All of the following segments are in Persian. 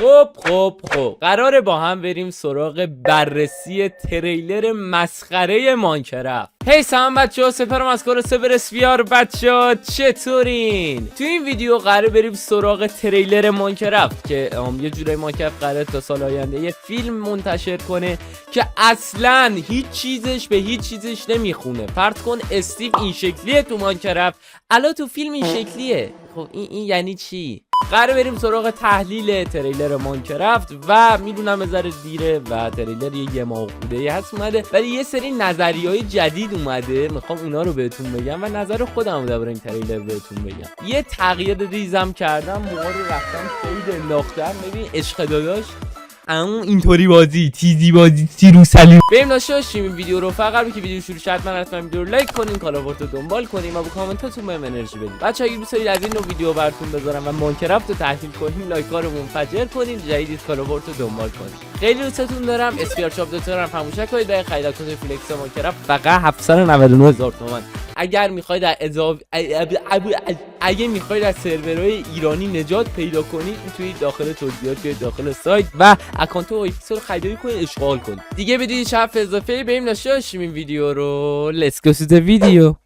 خب قراره با هم بریم سراغ بررسی تریلر مسخره ماینکرافت. هی سلام بچه‌ها، سپرم از کار سپر اسفیار. بچه‌ها چطورین؟ تو این ویدیو قراره بریم سراغ تریلر ماینکرافت که یه جورای ماینکرافت قراره تا سال آینده یه فیلم منتشر کنه که اصلا هیچ چیزش به هیچ چیزش نمیخونه. فرض کن استیو این شکلیه تو ماینکرافت، الان تو فیلم این شکلیه. خب این یعنی چی؟ قراره بریم سراغ تحلیل تریلر ماینکرافت و میدونم به ذره دیره و تریلر یه ماه بوده هست اومده، ولی یه سری نظریه‌های جدید اومده، میخوام اونا رو بهتون بگم و نظر خودم درباره این تریلر بهتون بگم. یه تغییر ریزم کردم، موها رو رفتم خیلی انداختم. ببین عشق داداش، اون اینطوری بازی تیزی بازی سیروسلی. بریم داشته باشیم این ویدیو رو. فقط که ویدیو شروع شد حتما ویدیو رو لایک کنین، کانالورت رو دنبال کنین و با کامنتاتون بهم انرژی بدین. بچه‌ها اگه دوست دارید از این نوع ویدیو براتون بذارم و ماینکرافت رو تحلیل کنیم، لایک‌ها رو منفجر کنین، جدید کانالورت رو دنبال کنین. خیلی دوستتون دارم. اسپیار شاپ دوتر هم فراموش نکنید برای خرید کد فلکس ماینکرافت فقط 799000 تومان. اگر میخواید در اضافه اگه میخواید از سرورهای ایرانی نجات پیدا کنید، میتونید داخل توضیحات بیاید داخل سایت و اکانت و پیکسل رو خریداری کنید، اشغال کنید. دیگه بدید شرف اضافه بریم داشته باشیم این ویدیو رو. Let's go to the video.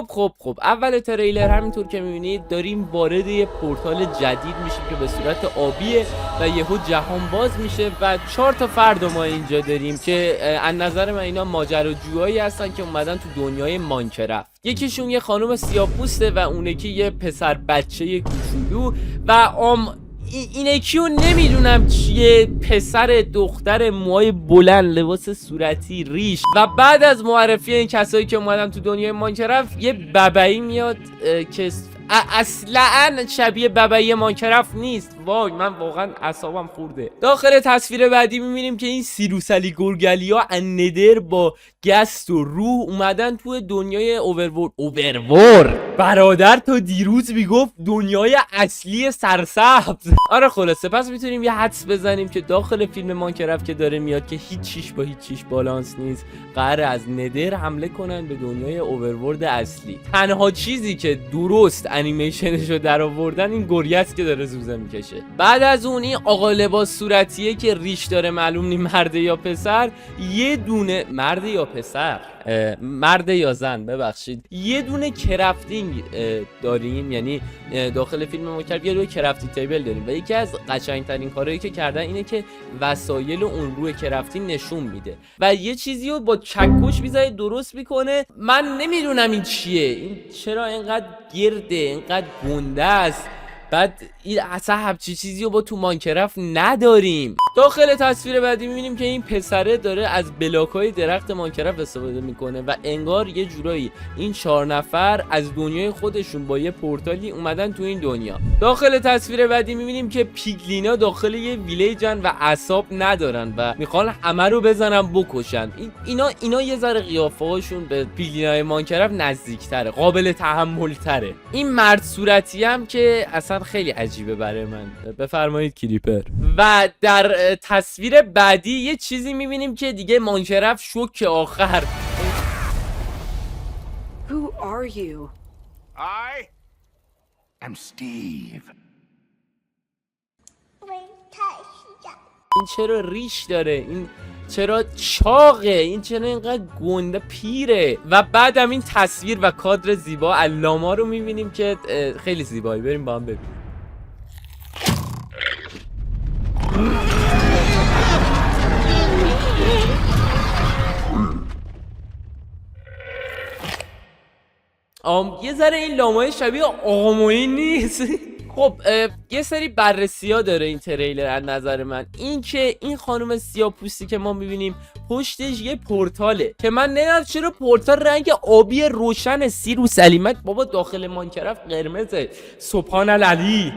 خب اول تریلر همینطور که میبینید داریم وارد یه پورتال جدید میشیم که به صورت آبیه و یهو جهان باز میشه و 4 تا فرد ما اینجا داریم که از نظر من اینا ماجراجوهایی هستن که اومدن تو دنیای ماینکرافت. یکیشون یه خانم سیاه‌پوسته و اون یکی یه پسر بچه کوچولو و این یکیو نمیدونم چیه، پسر دختر موهای بلند، لباس صورتی، ریش. و بعد از معرفی این کسایی که اومدن تو دنیای ماینکرافت یه ببعی میاد که اصلا شبیه ببعی ماینکرافت نیست. وای من واقعا اعصابم خورده. داخل تصویر بعدی میبینیم که این سیروسلی گرگلی ها ندر با گست و روح اومدن تو دنیای اوورور. برادر تا دیروز میگفت دنیای اصلی سرسبز. آره خلاصه پس میتونیم یه حدس بزنیم که داخل فیلم ماینکرافت که داره میاد که هیچ چیش با هیچ چیش بالانس نیست، قراره از ندر حمله کنن به دنیای اوورورد اصلی. تنها چیزی که درست انیمیشنشو در آوردن این گریه است که داره زوزه میکشه. بعد از اون این آقا لباس صورتیه که ریش داره، معلوم نی مرده یا پسر، یه دونه مرده یا پسر، مرده یا زن ببخشید، یه دونه کرافتینگ داریم. یعنی داخل فیلم ماینکرافت یه دونه کرافتینگ تیبل داریم و یکی از قشنگترین کارهایی که کردن اینه که وسایل اون روی کرافتینگ نشون میده و یه چیزی رو با چکش میذاره درست میکنه. من نمیدونم این چیه، این چرا اینقدر گرده، اینقدر گنده است. بعد این اصلا همچی چیزی رو با تو ماینکرافت نداریم. داخل تصویر بعدی میبینیم که این پسره داره از بلاک‌های درخت ماینکرافت استفاده میکنه و انگار یه جورایی این 4 نفر از دنیای خودشون با یه پورتالی اومدن تو این دنیا. داخل تصویر بعدی میبینیم که پیگلینا داخل یه ویلیجن و اعصاب ندارن و میخوان همه رو بزنن بکشن. اینا یه ذره قیافه هاشون به پیگلینای ماینکرافت نزدیک‌تره، قابل تحمل‌تره. این مرد صورتی هم که اصلا خیلی عجیبه برای من. بفرمایید کلیپر. و در تصویر بعدی یه چیزی میبینیم که دیگه ماینکرافت شوک آخر. Who are you? I am Steve. این چرا ریش داره؟ این چرا چاقه؟ این چرا اینقدر گنده پیره؟ و بعدم این تصویر و کادر زیبا علاما رو میبینیم که خیلی زیبایی. بریم با هم ببینیم. یه ذره این لامای شبیه آقا معین نیست؟ خب یه سری بررسی ها داره این تریلر از نظر من. این که این خانم سیاه‌پوستی که ما میبینیم پشتش یه پورتاله که من نمیدونم چرا پورتال رنگ آبی روشن سیرو سلیمت. بابا داخل ماینکرافت قرمزه. سبحان العلی.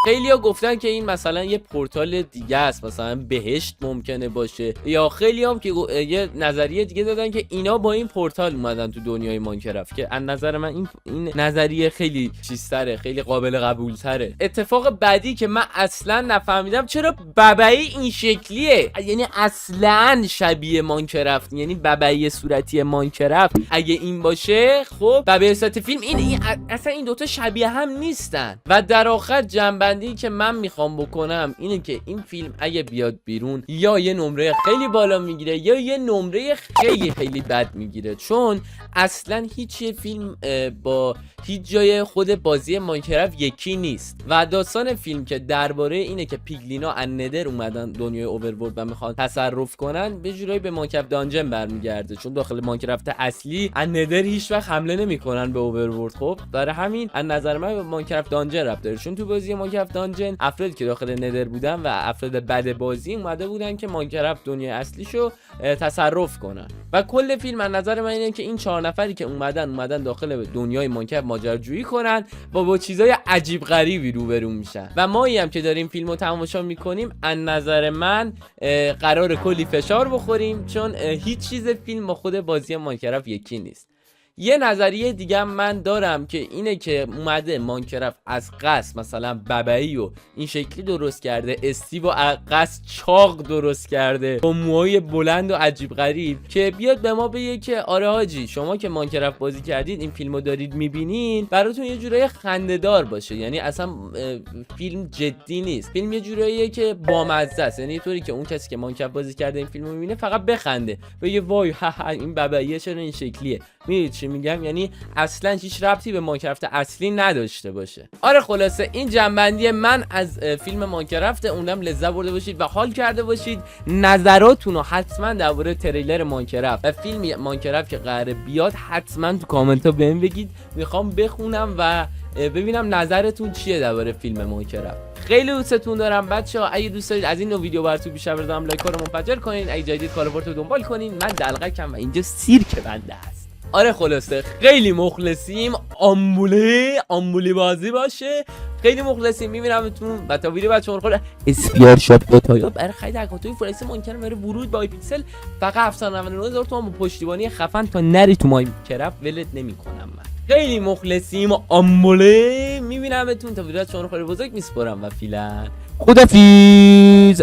خیلیا گفتن که این مثلا یه پورتال دیگه است، مثلا بهشت ممکنه باشه، یا خیلی هم که یه نظریه دیگه دادن که اینا با این پورتال اومدن تو دنیای ماینکرافت، که از نظر من این نظریه خیلی چیزتره، خیلی قابل قبول تره. اتفاق بعدی که من اصلا نفهمیدم چرا ببعی این شکلیه، یعنی اصلا شبیه ماینکرافت، یعنی ببعی صورتی ماینکرافت اگه این باشه، خب ببعی صورت فیلم این اصلا این دوتا شبیه هم نیستن. و در آخر جنبندی که من میخوام بکنم اینه که این فیلم اگه بیاد بیرون یا یه نمره خیلی بالا میگیره یا یه نمره خیلی خیلی بد میگیره، چون اصلا هیچ فیلم با هیچ جای خود بازی ماینکرافت یکی نیست. و داستان فیلم که درباره اینه که پیگلینا از ندر اومدن دنیای اوورورلد و میخوان تصرف کنن، به جورایی به ماینکرافت دانجن برمیگرده، چون داخل ماینکرافت اصلی از ندر هیچ وقت حمله نمیکنن به اوورورلد. خب برای همین از نظر من به ماینکرافت دانجن ربط داره، چون تو بازی ماینکرافت دانجن افرادی که داخل ندر بودن و افراد بد بازی اومده بودن که ماینکرافت دنیای اصلیشو تصرف کنن. و کل فیلم از نظر من اینه که این 4 نفری که اومدن داخل دنیای ماینکرافت ماجراجویی کنن و با چیزای عجیب غریبی روبرو میشن. و مایی هم که داریم فیلمو تماشا میکنیم از نظر من قرار کلی فشار بخوریم، چون هیچ چیز فیلم با خود بازی ماینکرافت یکی نیست. یه نظریه دیگه من دارم که اینه که اومده ماینکرافت از قصد مثلا ببعی و این شکلی درست کرده، استیو از قصد چاق درست کرده با موهای بلند و عجیب غریب، که بیاد به ما بگه که آره حاجی شما که ماینکرافت بازی کردید این فیلمو دارید میبینین، براتون یه جورایی خنده‌دار باشه، یعنی اصلا فیلم جدی نیست، فیلم یه جوراییه که بامزه است، یعنی طوری که اون کسی که ماینکرافت بازی کرده این فیلمو میبینه فقط بخنده، بگه وای ها این ببعیه چرا این شکلیه. میدونید چی میگم؟ یعنی اصلا هیچ ربطی به ماینکرافت اصلی نداشته باشه. آره خلاصه این جنبندی من از فیلم ماینکرافت، اونم لذت برده باشید و حال کرده باشید. نظراتونو حتما درباره تریلر ماینکرافت و فیلم ماینکرافت که قراره بیاد حتما تو کامنت ها بهم بگید، میخوام بخونم و ببینم نظرتون چیه درباره فیلم ماینکرافت. خیلی دوستتون دارم بچه‌ها. اگه دوست دارید از این نوع ویدیو براتون بیشتر بردارم، لایک رو منفجر کنین. اگه جدید کاربرد رو دنبال کنین. من دلقکم و اینجا سیرک بنده است. آره خلاصه خیلی مخلصیم، آمبولی بازی باشه، خیلی مخلصیم. میبینمتون و تا ویدیو بعد شما رو اسپیار شاپ دوتایا برای خرید اکانتوی فرایس ممکنه برای ورود به آی پیکسل فقط 799,000 تومان با پشتیبانی خفن تا نری تو ماینکرافت ولت نمیکنم. من خیلی مخلصیم و آمبوله. میبینمتون تا ویدیو بعد شما رو خیلی بزرگ میسپارم و فعلا خدافیز.